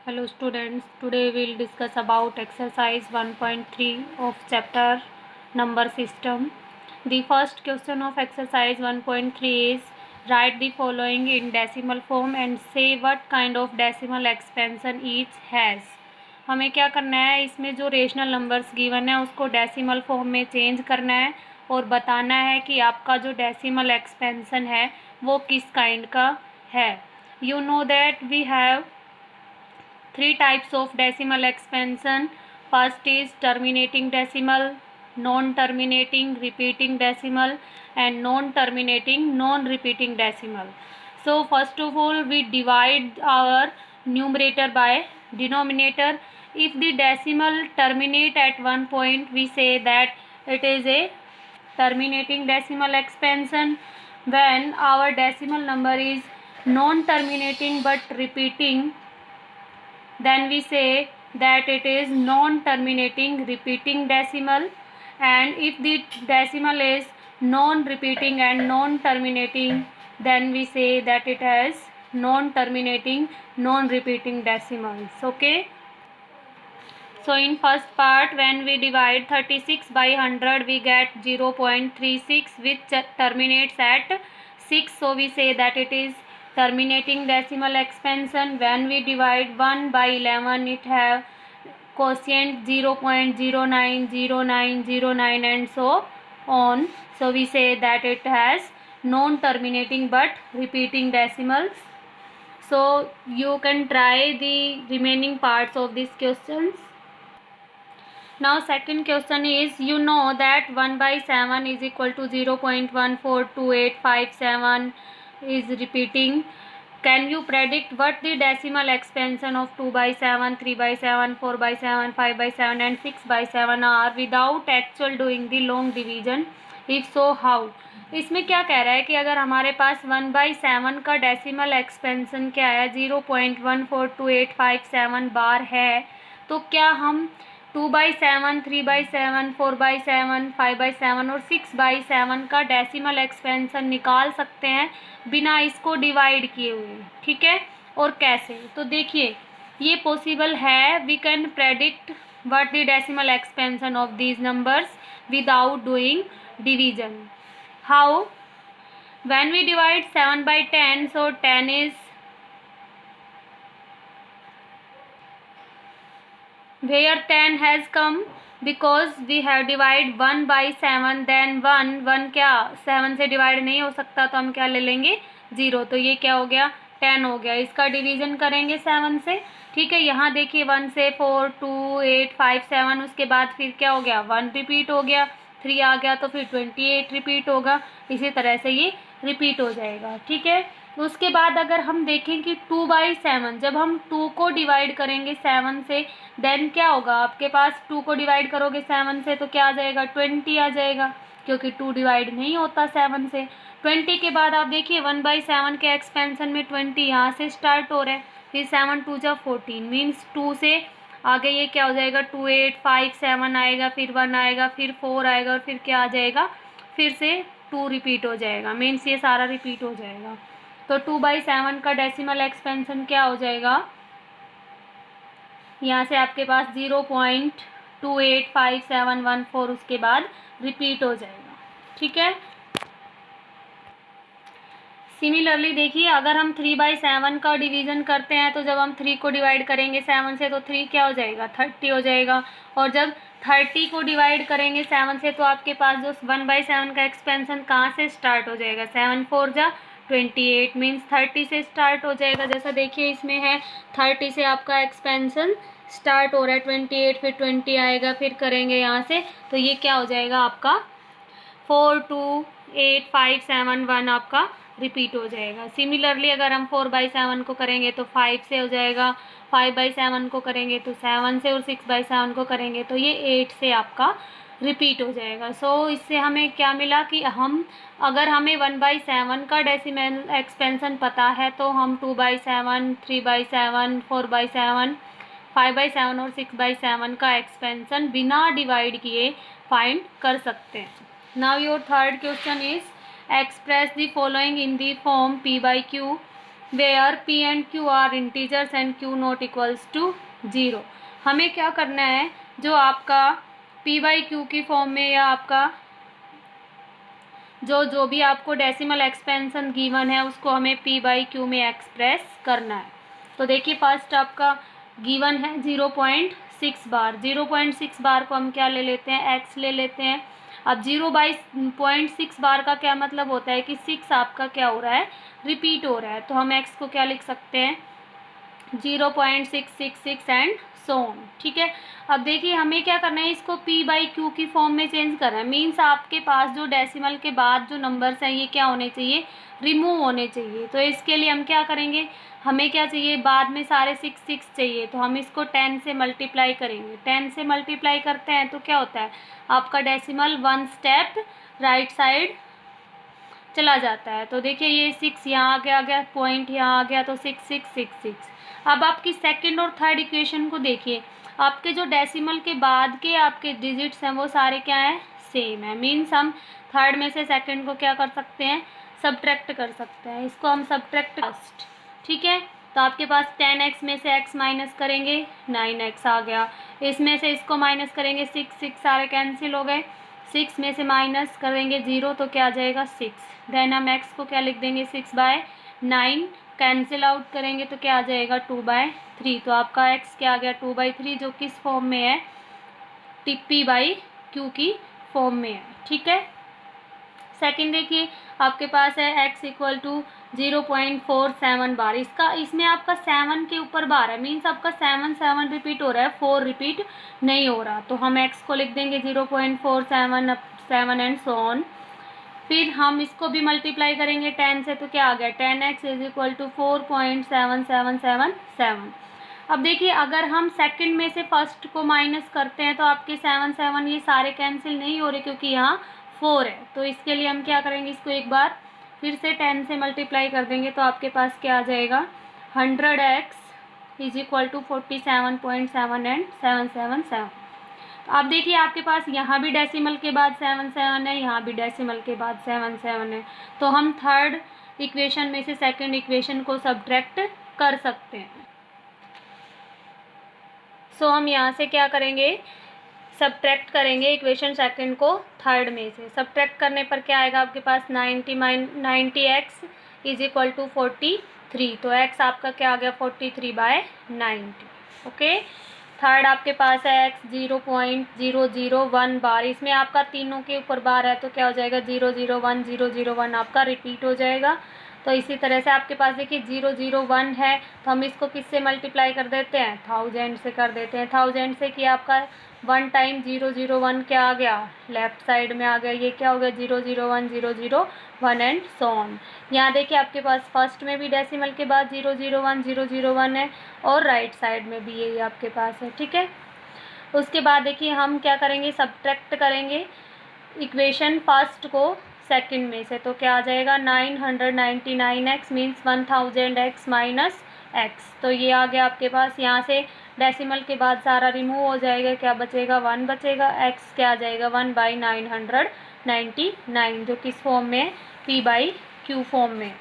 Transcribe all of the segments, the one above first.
Hello students, today we'll discuss about exercise 1.3 of chapter number system. The first question of exercise 1.3 is write the following in decimal form and say what kind of decimal expansion each has. हमें क्या करना है, इसमें जो rational numbers given है उसको decimal form में change करना है और बताना है कि आपका जो डेसिमल एक्सपेंशन है वो किस काइंड का है. You know that we have three types of decimal expansion. First is terminating decimal, non-terminating repeating decimal, and non-terminating non-repeating decimal. So first of all we divide our numerator by denominator. If the decimal terminate at one point, we say that it is a terminating decimal expansion. When our decimal number is non-terminating but repeating, then we say that it is non-terminating repeating decimal. And if the decimal is non-repeating and non-terminating, then we say that it has non-terminating non-repeating decimals. Okay, so in first part, when we divide 36 by 100, we get 0.36 which terminates at 6. So we say that it is terminating decimal expansion. When we divide 1 by 11, it have quotient 0.090909 and so on. So we say that it has non-terminating but repeating decimals. So you can try the remaining parts of these questions. Now second question is, you know that 1 by 7 is equal to 0.142857 is repeating. Can you predict what the decimal expansion of 2 by 7, 3 by 7, 4 by 7, 5 by 7 and 6 by 7 are without actual doing the long division? If so, how? इसमें क्या कह रहा है कि अगर हमारे पास 1 by 7 का decimal expansion क्या है 0.142857 बार है, तो क्या हम 2 by 7, 3 by 7, 4 by 7, 5 by 7 और 6 by 7 का डेसिमल एक्सपेंशन निकाल सकते हैं बिना इसको डिवाइड किए हुए. ठीक है, और कैसे? तो देखिए ये पॉसिबल है. We can predict what the decimal expansion of these numbers without doing division. How? When we divide 7 by 10, so 10 is where 10 has come because we have divide 1 by 7, then 1 क्या 7 से डिवाइड नहीं हो सकता, तो हम क्या ले लेंगे 0. तो ये क्या हो गया 10 हो गया. इसका डिवीजन करेंगे 7 से. ठीक है, यहाँ देखिए 1 से 4, 2, 8, 5, 7, उसके बाद फिर क्या हो गया 1 रिपीट हो गया, 3 आ गया तो फिर 28 रिपीट होगा. इसी तरह से ये रिपीट हो जाएगा. ठीक है, उसके बाद अगर हम देखें कि 2 by 7, जब हम 2 को डिवाइड करेंगे 7 से, देन क्या होगा आपके पास 2 को डिवाइड करोगे 7 से तो क्या आ जाएगा 20 आ जाएगा, क्योंकि 2 डिवाइड नहीं होता 7 से. 20 के बाद आप देखिए 1 by 7 के एक्सपेंशन में 20 यहाँ से स्टार्ट हो रहा है, फिर 7 2 जा 14 मीन्स 2 से आगे ये क्या हो जाएगा 2 8 5 7 आएगा, फिर 1 आएगा, फिर 4 आएगा और फिर क्या आ जाएगा फिर से 2 रिपीट हो जाएगा. मीन्स ये सारा रिपीट हो जाएगा. तो 2 by 7 का डेसिमल एक्सपेंशन क्या हो जाएगा, यहाँ से आपके पास 0.285714 उसके बाद रिपीट हो जाएगा. ठीक है, सिमिलरली देखिए अगर हम 3 by 7 का डिवीजन करते हैं तो जब हम 3 को डिवाइड करेंगे 7 से तो 3 क्या हो जाएगा 30 हो जाएगा. और जब 30 को डिवाइड करेंगे 7 से तो आपके पास जो 1 by 7 का एक्सपेंशन कहाँ से स्टार्ट हो जाएगा 7 4 जा 28 मीन्स 30 से स्टार्ट हो जाएगा. जैसा देखिए इसमें है 30 से आपका एक्सपेंशन स्टार्ट हो रहा है 28, फिर 20 आएगा, फिर करेंगे यहाँ से तो ये क्या हो जाएगा आपका 4 2 8 5 7 1 आपका रिपीट हो जाएगा. सिमिलरली अगर हम 4 by 7 को करेंगे तो 5 से हो जाएगा, 5 by 7 को करेंगे तो 7 से और 6 by 7 को करेंगे तो ये 8 से आपका रिपीट हो जाएगा. सो इससे हमें क्या मिला कि हम अगर हमें 1 by 7 का डेसिमल एक्सपेंशन पता है तो हम 2 by 7, 3 by 7, 4 by 7, 5 by 7 और 6 by 7 का एक्सपेंशन बिना डिवाइड किए फाइंड कर सकते हैं. Now your third question is express the following in the form p by q. Where p and q are integers and q not equals to 0। हमें क्या करना है, जो आपका p बाई क्यू की फॉर्म में या आपका जो भी आपको डेसिमल एक्सपेंशन गिवन है उसको हमें p बाई क्यू में एक्सप्रेस करना है। तो देखिए फर्स्ट आपका गिवन है 0.6 बार। 0.6 बार को हम क्या ले लेते हैं, x ले लेते हैं। अब 0/0.6 बार का क्या मतलब होता है कि 6 आपका क्या हो रहा है, रिपीट हो रहा है। तो हम x को क्या लिख सकते हैं, 0.666 एंड सो ऑन। ठीक है, अब देखिए हमें क्या करना है, इसको p बाई क्यू की फॉर्म में चेंज करना है। मीन्स आपके पास जो डेसिमल के बाद जो नंबर्स हैं ये क्या होने चाहिए, रिमूव होने चाहिए। तो इसके लिए हम क्या करेंगे, हमें क्या चाहिए, बाद में सारे 6 चाहिए, तो हम इसको 10 से मल्टीप्लाई करेंगे। 10 से मल्टीप्लाई करते हैं तो क्या होता है, आपका डेसिमल 1 स्टेप राइट साइड चला जाता है। तो देखिए ये 6 यहाँ आ गया पॉइंट यहाँ आ गया, तो 6 अब आपकी सेकंड और थर्ड इक्वेशन को देखिए, आपके जो डेसिमल के बाद के आपके डिजिट्स हैं वो सारे क्या हैं, सेम है। मीन्स हम थर्ड में से सेकंड को क्या कर सकते हैं, सब्ट्रैक्ट कर सकते हैं। इसको हम सब्ट्रैक्ट फर्स्ट, ठीक है। तो आपके पास 10x में से x माइनस करेंगे 9x आ गया, इसमें से इसको माइनस करेंगे 6 सारे कैंसिल हो गए। 6 में से माइनस करेंगे 0 तो क्या आ जाएगा 6। देन हम x को क्या लिख देंगे 6/9, कैंसिल आउट करेंगे तो क्या आ जाएगा 2/3। तो आपका x क्या आ गया 2/3, जो किस फॉर्म में है, p बाई क्यू की फॉर्म में है। ठीक है, सेकंड देखिए आपके पास है x इक्वल टू 0.47 बार। इसमें आपका 7 के ऊपर बार है, मीन्स आपका 7 रिपीट हो रहा है, 4 रिपीट नहीं हो रहा। तो हम x को लिख देंगे 0.47 7 एंड सो ऑन। फिर हम इसको भी मल्टीप्लाई करेंगे 10 से, तो क्या आ गया 10x इज इक्वल टू 4.7777। अब देखिए अगर हम सेकंड में से फर्स्ट को माइनस करते हैं तो आपके 7 ये सारे कैंसिल नहीं हो रहे क्योंकि यहाँ 4 है। तो इसके लिए हम क्या करेंगे, इसको एक बार फिर से 10 से मल्टीप्लाई कर देंगे तो आपके पास क्या आ जाएगा 100x is equal to 47.7 and 777। अब देखिए आपके पास यहाँ भी डेसिमल के बाद 7 है, यहाँ भी डेसिमल के बाद 7 है। तो हम थर्ड इक्वेशन में से सेकंड इक्वेशन को सब्ट्रैक्ट कर सकते हैं। सो हम यहाँ से क्या करेंगे, सब्ट्रैक्ट करेंगे इक्वेशन सेकंड को थर्ड में से। सब्ट्रैक्ट करने पर क्या आएगा आपके पास 90x इज इक्वल टू 43। तो x आपका क्या आ गया 43/90। ओके, थर्ड आपके पास है x 0.001 बार। इसमें आपका तीनों के ऊपर बार है तो क्या हो जाएगा 001 आपका रिपीट हो जाएगा। तो इसी तरह से आपके पास देखिए 001 है तो हम इसको किससे मल्टीप्लाई कर देते हैं, 1000 से कर देते हैं। 1000 से कि आपका 1 टाइम 001 क्या आ गया, लेफ्ट साइड में आ गया। ये क्या हो गया 001 एंड सो ऑन। यहाँ देखिए आपके पास फर्स्ट में भी डेसिमल के बाद 001 है और राइट साइड में भी यही आपके पास है। ठीक है, उसके बाद देखिए हम क्या करेंगे, सब्ट्रैक्ट करेंगे इक्वेशन फर्स्ट को सेकंड में से। तो क्या आ जाएगा 999x means 1000x minus x। तो ये आ गया आपके पास, यहाँ से डेसिमल के बाद सारा रिमूव हो जाएगा, क्या बचेगा 1 बचेगा। x क्या आ जाएगा 1/999, जो किस फॉर्म में है, p बाई क्यू फॉर्म में।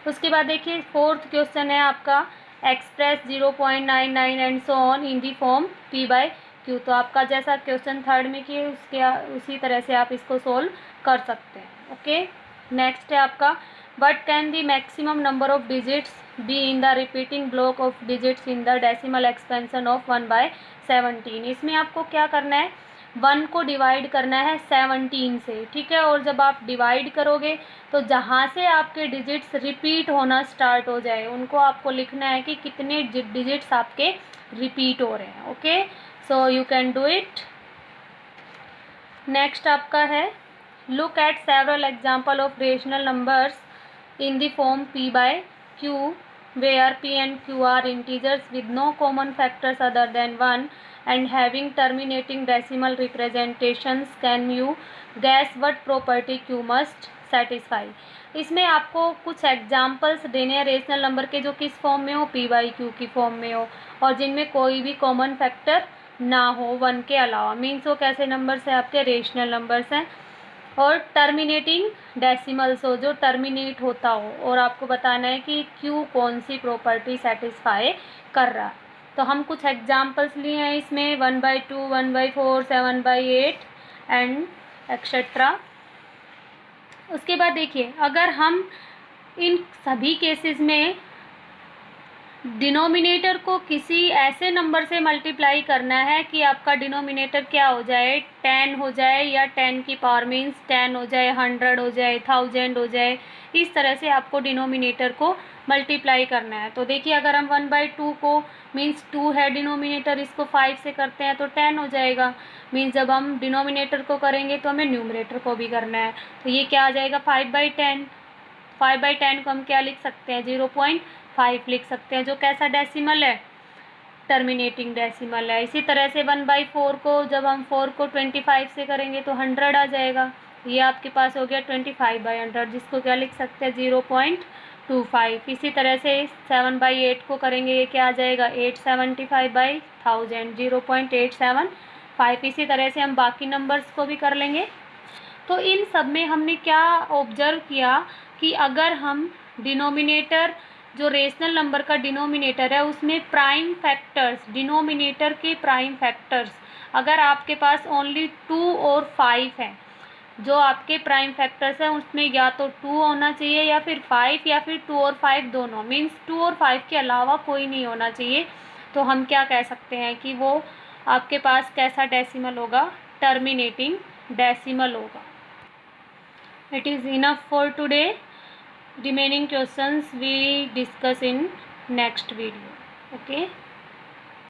उसके बाद देखिए फोर्थ क्वेश्चन है आपका express 0.99 and so on in the form p by Q. तो आपका जैसा क्वेश्चन थर्ड में किए उसी तरह से आप इसको सोल्व कर सकते हैं। ओके, नेक्स्ट है आपका what can the maximum number of digits be in the repeating block of digits in the decimal expansion of 1/17। इसमें आपको क्या करना है, 1 को डिवाइड करना है 17 से। ठीक है, और जब आप डिवाइड करोगे तो जहाँ से आपके डिजिट्स रिपीट होना स्टार्ट हो जाए उनको आपको लिखना है कि कितने डिजिट्स आपके रिपीट हो रहे हैं। Okay, so you can do it. Next आपका है look at several example of rational numbers in the form p by q where p and q are integers with no common factors other than 1 and having terminating decimal representations. Can you guess what property q must satisfy? इसमें आपको कुछ examples देने हैं rational number के जो किस form में हो, p बाई क्यू की फॉर्म में हो और जिनमें कोई भी कॉमन फैक्टर ना हो 1 के अलावा। मीन्स वो कैसे नंबर्स हैं, आपके रेशनल नंबर्स हैं। और टर्मिनेटिंग डेसिमल्स हो, जो टर्मिनेट होता हो, और आपको बताना है कि क्यू कौन सी प्रॉपर्टी सेटिस्फाई कर रहा है। तो हम कुछ एग्जांपल्स लिए हैं इसमें 1/2, 1/4, 7/8 एंड एक्सेट्रा। उसके बाद देखिए, अगर हम इन सभी केसेस में डिनोमिनेटर को किसी ऐसे नंबर से मल्टीप्लाई करना है कि आपका डिनोमिनेटर क्या हो जाए, 10 हो जाए, या 10 की पावर मीन्स 10 हो जाए, 100 हो जाए, 1000 हो जाए, इस तरह से आपको डिनोमिनेटर को मल्टीप्लाई करना है। तो देखिए, अगर हम 1/2 को मीन्स 2 है डिनोमिनेटर, इसको 5 से करते हैं तो 10 हो जाएगा। मीन्स जब हम डिनोमिनेटर को करेंगे तो हमें न्यूमरेटर को भी करना है। तो ये क्या आ जाएगा, 5/10। 5/10 को हम क्या लिख सकते हैं, 0.5 लिख सकते हैं, जो कैसा डेसिमल है, टर्मिनेटिंग डेसिमल है। इसी तरह से 1/4 को जब हम 4 को 25 से करेंगे तो 100 आ जाएगा। ये आपके पास हो गया 25/100, जिसको क्या लिख सकते हैं, 0.25। इसी तरह से 7/8 को करेंगे, ये क्या आ जाएगा, 875/1000, 0.875। इसी तरह से हम बाकी नंबर्स को भी कर लेंगे। तो इन सब में हमने क्या ऑब्जर्व किया कि अगर हम डिनोमिनेटर, जो रेशनल नंबर का डिनोमिनेटर है, उसमें प्राइम फैक्टर्स, डिनोमिनेटर के प्राइम फैक्टर्स, अगर आपके पास ओनली 2 और 5 हैं, जो आपके प्राइम फैक्टर्स हैं, उसमें या तो 2 होना चाहिए या फिर 5, या फिर 2 और 5 दोनों, मीन्स 2 और 5 के अलावा कोई नहीं होना चाहिए। तो हम क्या कह सकते हैं कि वो आपके पास कैसा डेसिमल होगा, टर्मिनेटिंग डेसिमल होगा। It is enough for today. Remaining questions we discuss in next video. Okay.